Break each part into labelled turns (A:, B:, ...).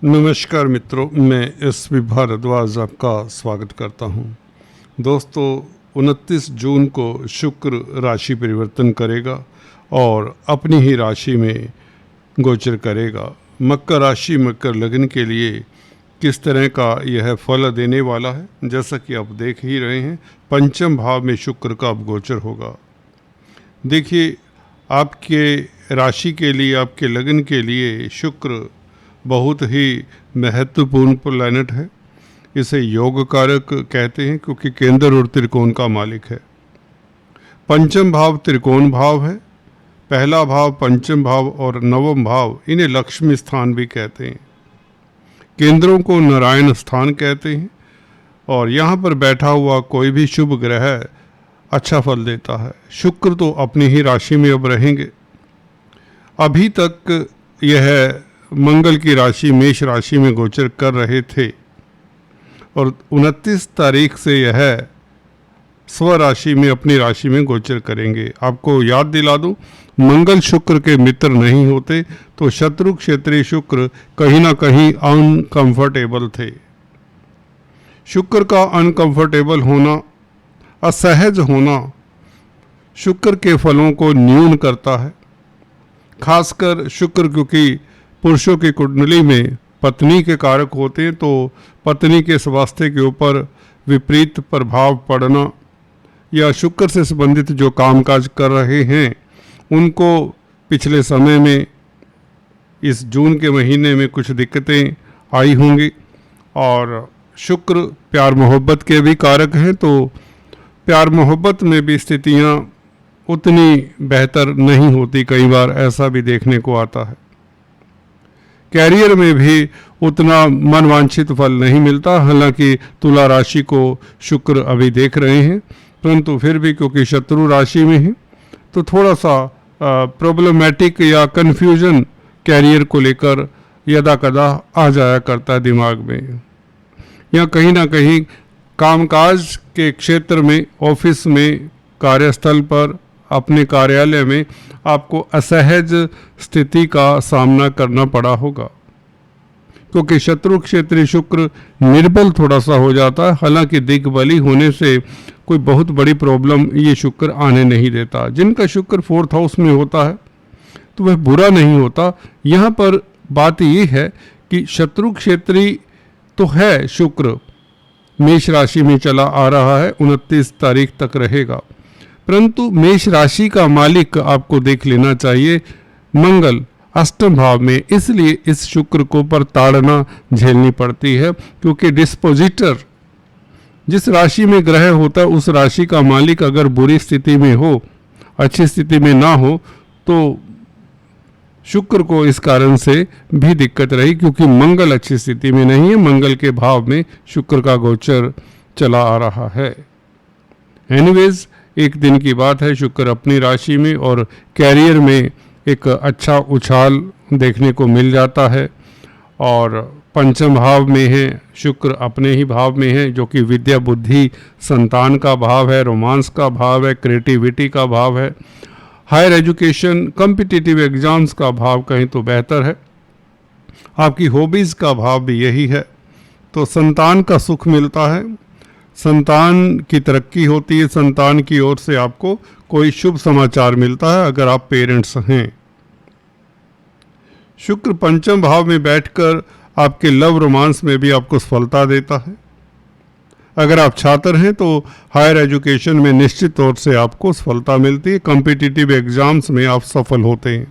A: नमस्कार मित्रों, मैं एस.वी. भारद्वाज आपका स्वागत करता हूं। दोस्तों, 29 जून को शुक्र राशि परिवर्तन करेगा और अपनी ही राशि में गोचर करेगा। मकर राशि, मकर लग्न के लिए किस तरह का यह फल देने वाला है, जैसा कि आप देख ही रहे हैं, पंचम भाव में शुक्र का अब गोचर होगा। देखिए, आपके राशि के लिए, आपके लग्न के लिए शुक्र बहुत ही महत्वपूर्ण प्लैनेट है। इसे योग कारक कहते हैं क्योंकि केंद्र और त्रिकोण का मालिक है। पंचम भाव त्रिकोण भाव है। पहला भाव, पंचम भाव और नवम भाव, इन्हें लक्ष्मी स्थान भी कहते हैं। केंद्रों को नारायण स्थान कहते हैं और यहाँ पर बैठा हुआ कोई भी शुभ ग्रह अच्छा फल देता है। शुक्र तो अपनी ही राशि में अब रहेंगे। अभी तक यह मंगल की राशि मेष राशि में गोचर कर रहे थे और 29 तारीख से यह स्वराशि में, अपनी राशि में गोचर करेंगे। आपको याद दिला दूं, मंगल शुक्र के मित्र नहीं होते तो शत्रु क्षेत्रीय शुक्र कहीं ना कहीं अनकंफर्टेबल थे। शुक्र का अनकंफर्टेबल होना, असहज होना शुक्र के फलों को न्यून करता है। खासकर शुक्र क्योंकि पुरुषों की कुंडली में पत्नी के कारक होते हैं, तो पत्नी के स्वास्थ्य के ऊपर विपरीत प्रभाव पड़ना या शुक्र से संबंधित जो कामकाज कर रहे हैं उनको पिछले समय में, इस जून के महीने में कुछ दिक्कतें आई होंगी। और शुक्र प्यार मोहब्बत के भी कारक हैं, तो प्यार मोहब्बत में भी स्थितियां उतनी बेहतर नहीं होती, कई बार ऐसा भी देखने को आता है। कैरियर में भी उतना मनवांछित फल नहीं मिलता। हालांकि तुला राशि को शुक्र अभी देख रहे हैं, परंतु फिर भी क्योंकि शत्रु राशि में है तो थोड़ा सा प्रॉब्लमैटिक या कन्फ्यूजन कैरियर को लेकर यदा कदा आ जाया करता है दिमाग में। या कहीं ना कहीं कामकाज के क्षेत्र में, ऑफिस में, कार्यस्थल पर, अपने कार्यालय में आपको असहज स्थिति का सामना करना पड़ा होगा क्योंकि शत्रु क्षेत्रीय शुक्र निर्बल थोड़ा सा हो जाता है। हालांकि दिग्बली होने से कोई बहुत बड़ी प्रॉब्लम ये शुक्र आने नहीं देता। जिनका शुक्र 4th हाउस में होता है तो वह बुरा नहीं होता। यहाँ पर बात ये है कि शत्रु क्षेत्रीय तो है, शुक्र मेष राशि में चला आ रहा है, 29 तारीख तक रहेगा, परंतु मेष राशि का मालिक आपको देख लेना चाहिए मंगल अष्टम भाव में। इसलिए इस शुक्र को पर ताड़ना झेलनी पड़ती है क्योंकि डिस्पोजिटर, जिस राशि में ग्रह होता है उस राशि का मालिक अगर बुरी स्थिति में हो, अच्छी स्थिति में ना हो, तो शुक्र को इस कारण से भी दिक्कत रही क्योंकि मंगल अच्छी स्थिति में नहीं है। मंगल के भाव में शुक्र का गोचर चला आ रहा है। एनीवेज, एक दिन की बात है, शुक्र अपनी राशि में और कैरियर में एक अच्छा उछाल देखने को मिल जाता है। और पंचम भाव में है, शुक्र अपने ही भाव में है जो कि विद्या, बुद्धि, संतान का भाव है, रोमांस का भाव है, क्रिएटिविटी का भाव है, हायर एजुकेशन, कॉम्पिटिटिव एग्जाम्स का भाव कहीं तो बेहतर है। आपकी हॉबीज़ का भाव भी यही है, तो संतान का सुख मिलता है, संतान की तरक्की होती है, संतान की ओर से आपको कोई शुभ समाचार मिलता है अगर आप पेरेंट्स हैं। शुक्र पंचम भाव में बैठकर आपके लव रोमांस में भी आपको सफलता देता है। अगर आप छात्र हैं तो हायर एजुकेशन में निश्चित तौर से आपको सफलता मिलती है, कॉम्पिटिटिव एग्जाम्स में आप सफल होते हैं।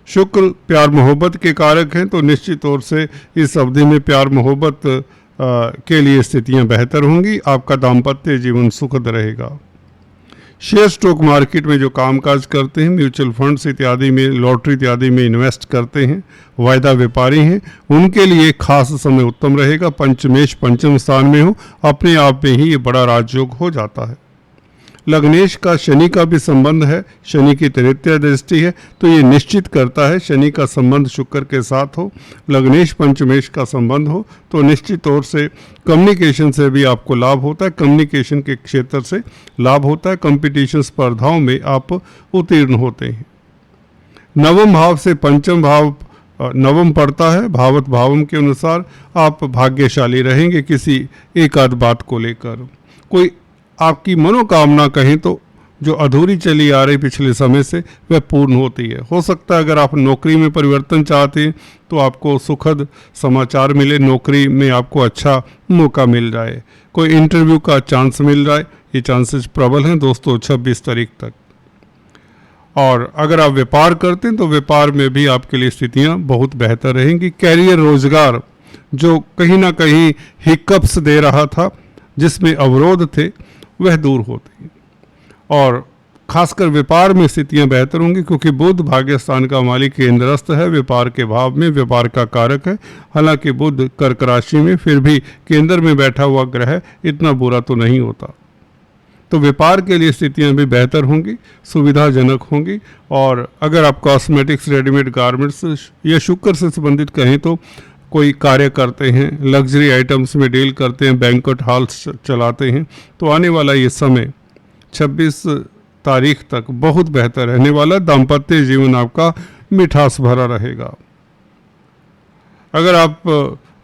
A: शुक्र प्यार मोहब्बत के कारक हैं, तो निश्चित तौर से इस अवधि में प्यार मोहब्बत के लिए स्थितियां बेहतर होंगी। आपका दाम्पत्य जीवन सुखद रहेगा। शेयर स्टॉक मार्केट में जो कामकाज करते हैं, म्यूचुअल फंड्स इत्यादि में, लॉटरी इत्यादि में इन्वेस्ट करते हैं, वायदा व्यापारी हैं, उनके लिए खास समय उत्तम रहेगा। पंचमेश पंचम स्थान में हो, अपने आप में ही ये बड़ा राजयोग हो जाता है। लग्नेश का शनि का भी संबंध है, शनि की तृतीय दृष्टि है, तो ये निश्चित करता है शनि का संबंध शुक्र के साथ हो, लग्नेश पंचमेश का संबंध हो तो निश्चित तौर से कम्युनिकेशन से भी आपको लाभ होता है, कम्युनिकेशन के क्षेत्र से लाभ होता है, कंपटीशन स्पर्धाओं में आप उत्तीर्ण होते हैं। नवम भाव से पंचम भाव नवम पड़ता है, भावत भावम के अनुसार आप भाग्यशाली रहेंगे। किसी एक आध बात को लेकर कोई आपकी मनोकामना कहें तो जो अधूरी चली आ रही पिछले समय से वह पूर्ण होती है। हो सकता है अगर आप नौकरी में परिवर्तन चाहते हैं तो आपको सुखद समाचार मिले, नौकरी में आपको अच्छा मौका मिल जाए, कोई इंटरव्यू का चांस मिल जाए, ये चांसेस प्रबल हैं दोस्तों 26 तारीख तक। और अगर आप व्यापार करते हैं तो व्यापार में भी आपके लिए स्थितियां बहुत बेहतर रहेंगी। कैरियर, रोजगार जो कहीं ना कहीं हिकअप्स दे रहा था, जिसमें अवरोध थे, वह दूर होते हैं। और खासकर व्यापार में स्थितियां बेहतर होंगी क्योंकि बुध भाग्य स्थान का मालिक केंद्रस्थ है, व्यापार के भाव में, व्यापार का कारक है। हालांकि बुध कर्क राशि में, फिर भी केंद्र में बैठा हुआ ग्रह इतना बुरा तो नहीं होता। तो व्यापार के लिए स्थितियां भी बेहतर होंगी, सुविधाजनक होंगी। और अगर आप कॉस्मेटिक्स, रेडीमेड गारमेंट्स या शुक्र से संबंधित कहें तो कोई कार्य करते हैं, लग्जरी आइटम्स में डील करते हैं, बैंक्वेट हॉल्स चलाते हैं, तो आने वाला ये समय 26 तारीख तक बहुत बेहतर रहने वाला। दाम्पत्य जीवन आपका मिठास भरा रहेगा। अगर आप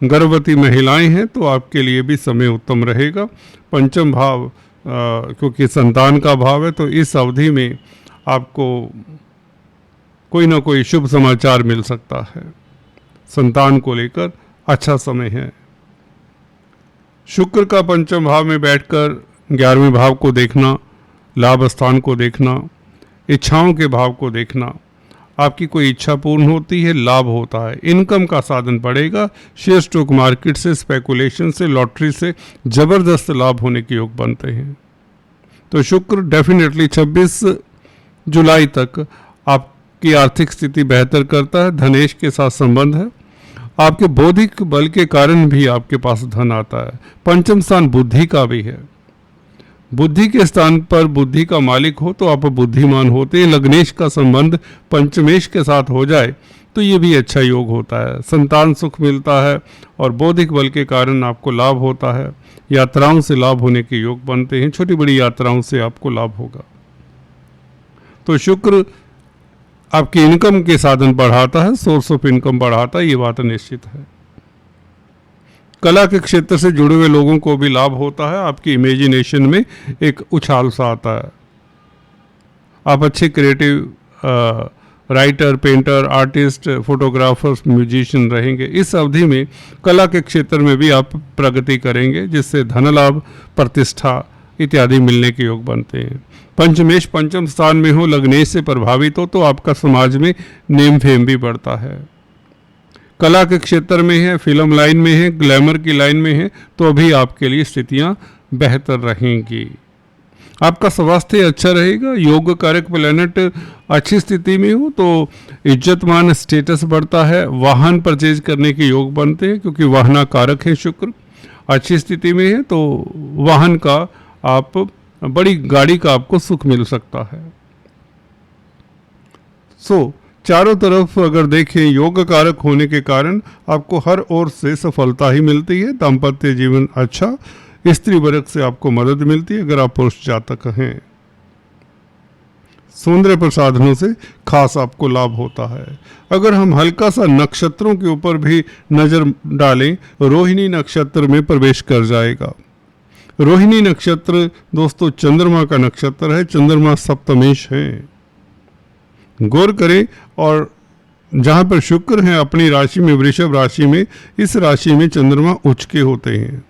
A: गर्भवती महिलाएं हैं तो आपके लिए भी समय उत्तम रहेगा। पंचम भाव क्योंकि संतान का भाव है, तो इस अवधि में आपको कोई ना कोई शुभ समाचार मिल सकता है। संतान को लेकर अच्छा समय है। शुक्र का पंचम भाव में बैठकर 11वें भाव को देखना, लाभ स्थान को देखना, इच्छाओं के भाव को देखना, आपकी कोई इच्छा पूर्ण होती है, लाभ होता है, इनकम का साधन बढ़ेगा। शेयर स्टॉक मार्केट से, स्पेकुलेशन से, लॉटरी से जबरदस्त लाभ होने के योग बनते हैं। तो शुक्र डेफिनेटली 26 जुलाई तक आपकी आर्थिक स्थिति बेहतर करता है। धनेश के साथ संबंध है, आपके बौद्धिक बल के कारण भी आपके पास धन आता है। पंचम स्थान बुद्धि का भी है, बुद्धि के स्थान पर बुद्धि का मालिक हो तो आप बुद्धिमान होते हैं। लग्नेश का संबंध पंचमेश के साथ हो जाए तो ये भी अच्छा योग होता है। संतान सुख मिलता है और बौद्धिक बल के कारण आपको लाभ होता है। यात्राओं से लाभ होने के योग बनते हैं, छोटी बड़ी यात्राओं से आपको लाभ होगा। तो शुक्र आपकी इनकम के साधन बढ़ाता है, सोर्स ऑफ इनकम बढ़ाता है, ये बात निश्चित है। कला के क्षेत्र से जुड़े हुए लोगों को भी लाभ होता है। आपकी इमेजिनेशन में एक उछाल सा आता है। आप अच्छे creative writer, painter, artist, photographers, musician रहेंगे। इस अवधि में कला के क्षेत्र में भी आप प्रगति करेंगे, जिससे धन लाभ, प्रतिष्ठा इत्यादि मिलने के योग बनते हैं। पंचमेश पंचम स्थान में हो, लग्नेश से प्रभावित हो तो आपका समाज में नेम फेम भी बढ़ता है। कला के क्षेत्र में है, फिल्म लाइन में है, ग्लैमर की लाइन में है, तो अभी आपके लिए स्थितियां बेहतर रहेंगी। आपका स्वास्थ्य अच्छा रहेगा। योग कारक प्लैनेट अच्छी स्थिति में हो तो इज्जत मान, स्टेटस बढ़ता है। वाहन परचेज करने के योग बनते हैं क्योंकि वाहना कारक है शुक्र। अच्छी स्थिति में है तो वाहन का, आप बड़ी गाड़ी का आपको सुख मिल सकता है। चारों तरफ अगर देखें, योग कारक होने के कारण आपको हर ओर से सफलता ही मिलती है। दाम्पत्य जीवन अच्छा, स्त्री वर्ग से आपको मदद मिलती है अगर आप पुरुष जातक हैं। सौंदर्य प्रसाधनों से खास आपको लाभ होता है। अगर हम हल्का सा नक्षत्रों के ऊपर भी नजर डालें, रोहिणी नक्षत्र में प्रवेश कर जाएगा। रोहिणी नक्षत्र दोस्तों चंद्रमा का नक्षत्र है। चंद्रमा सप्तमेश है, गौर करें। और जहाँ पर शुक्र है अपनी राशि में, वृषभ राशि में, इस राशि में चंद्रमा उच्च के होते हैं।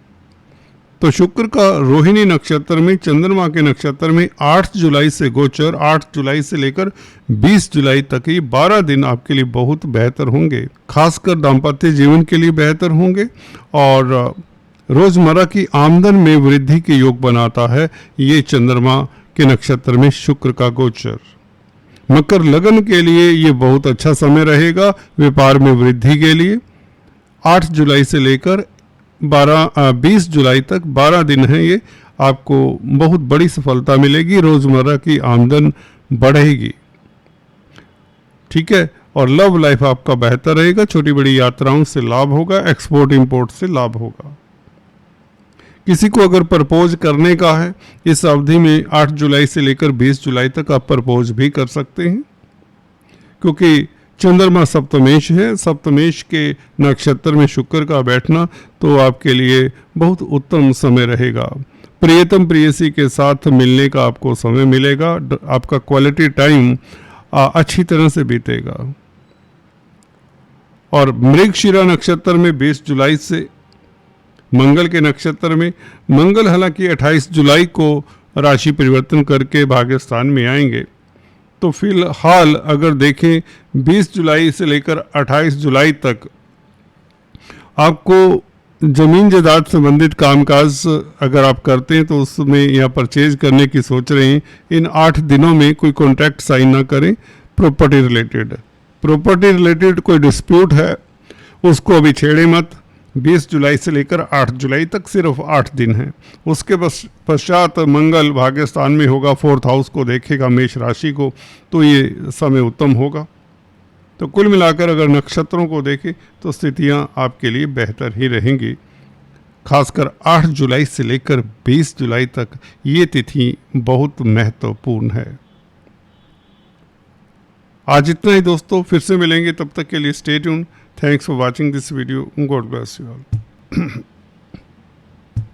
A: तो शुक्र का रोहिणी नक्षत्र में, चंद्रमा के नक्षत्र में 8 जुलाई से गोचर, 8 जुलाई से लेकर 20 जुलाई तक ये 12 दिन आपके लिए बहुत बेहतर होंगे। खासकर दाम्पत्य जीवन के लिए बेहतर होंगे और रोजमर्रा की आमदन में वृद्धि के योग बनाता है ये चंद्रमा के नक्षत्र में शुक्र का गोचर। मकर लगन के लिए ये बहुत अच्छा समय रहेगा। व्यापार में वृद्धि के लिए 8 जुलाई से लेकर 20 जुलाई तक 12 दिन है, ये आपको बहुत बड़ी सफलता मिलेगी। रोजमर्रा की आमदन बढ़ेगी, ठीक है। और लव लाइफ आपका बेहतर रहेगा। छोटी बड़ी यात्राओं से लाभ होगा, एक्सपोर्ट इंपोर्ट से लाभ होगा। किसी को अगर प्रपोज करने का है इस अवधि में 8 जुलाई से लेकर 20 जुलाई तक आप प्रपोज भी कर सकते हैं, क्योंकि चंद्रमा सप्तमेश है, सप्तमेश के नक्षत्र में शुक्र का बैठना तो आपके लिए बहुत उत्तम समय रहेगा। प्रियतम प्रेयसी के साथ मिलने का आपको समय मिलेगा, आपका क्वालिटी टाइम अच्छी तरह से बीतेगा। और मृगशिरा नक्षत्र में 20 जुलाई से मंगल के नक्षत्र में, मंगल हालांकि 28 जुलाई को राशि परिवर्तन करके भाग्यस्थान में आएंगे, तो फिलहाल अगर देखें 20 जुलाई से लेकर 28 जुलाई तक आपको जमीन जायदाद संबंधित कामकाज अगर आप करते हैं तो उसमें या परचेज करने की सोच रहे हैं, इन 8 दिनों में कोई कॉन्ट्रैक्ट साइन ना करें। प्रॉपर्टी रिलेटेड कोई डिस्प्यूट है उसको अभी छेड़े मत। 20 जुलाई से लेकर 8 जुलाई तक सिर्फ 8 दिन है। उसके पश्चात मंगल भाग्यस्थान में होगा, 4th हाउस को देखेगा, मेष राशि को, तो ये समय उत्तम होगा। तो कुल मिलाकर अगर नक्षत्रों को देखें तो स्थितियां आपके लिए बेहतर ही रहेंगी। खासकर 8 जुलाई से लेकर 20 जुलाई तक ये तिथि बहुत महत्वपूर्ण है। आज इतना ही दोस्तों, फिर से मिलेंगे, तब तक के लिए stay tuned. Thanks for watching this video. God bless you all.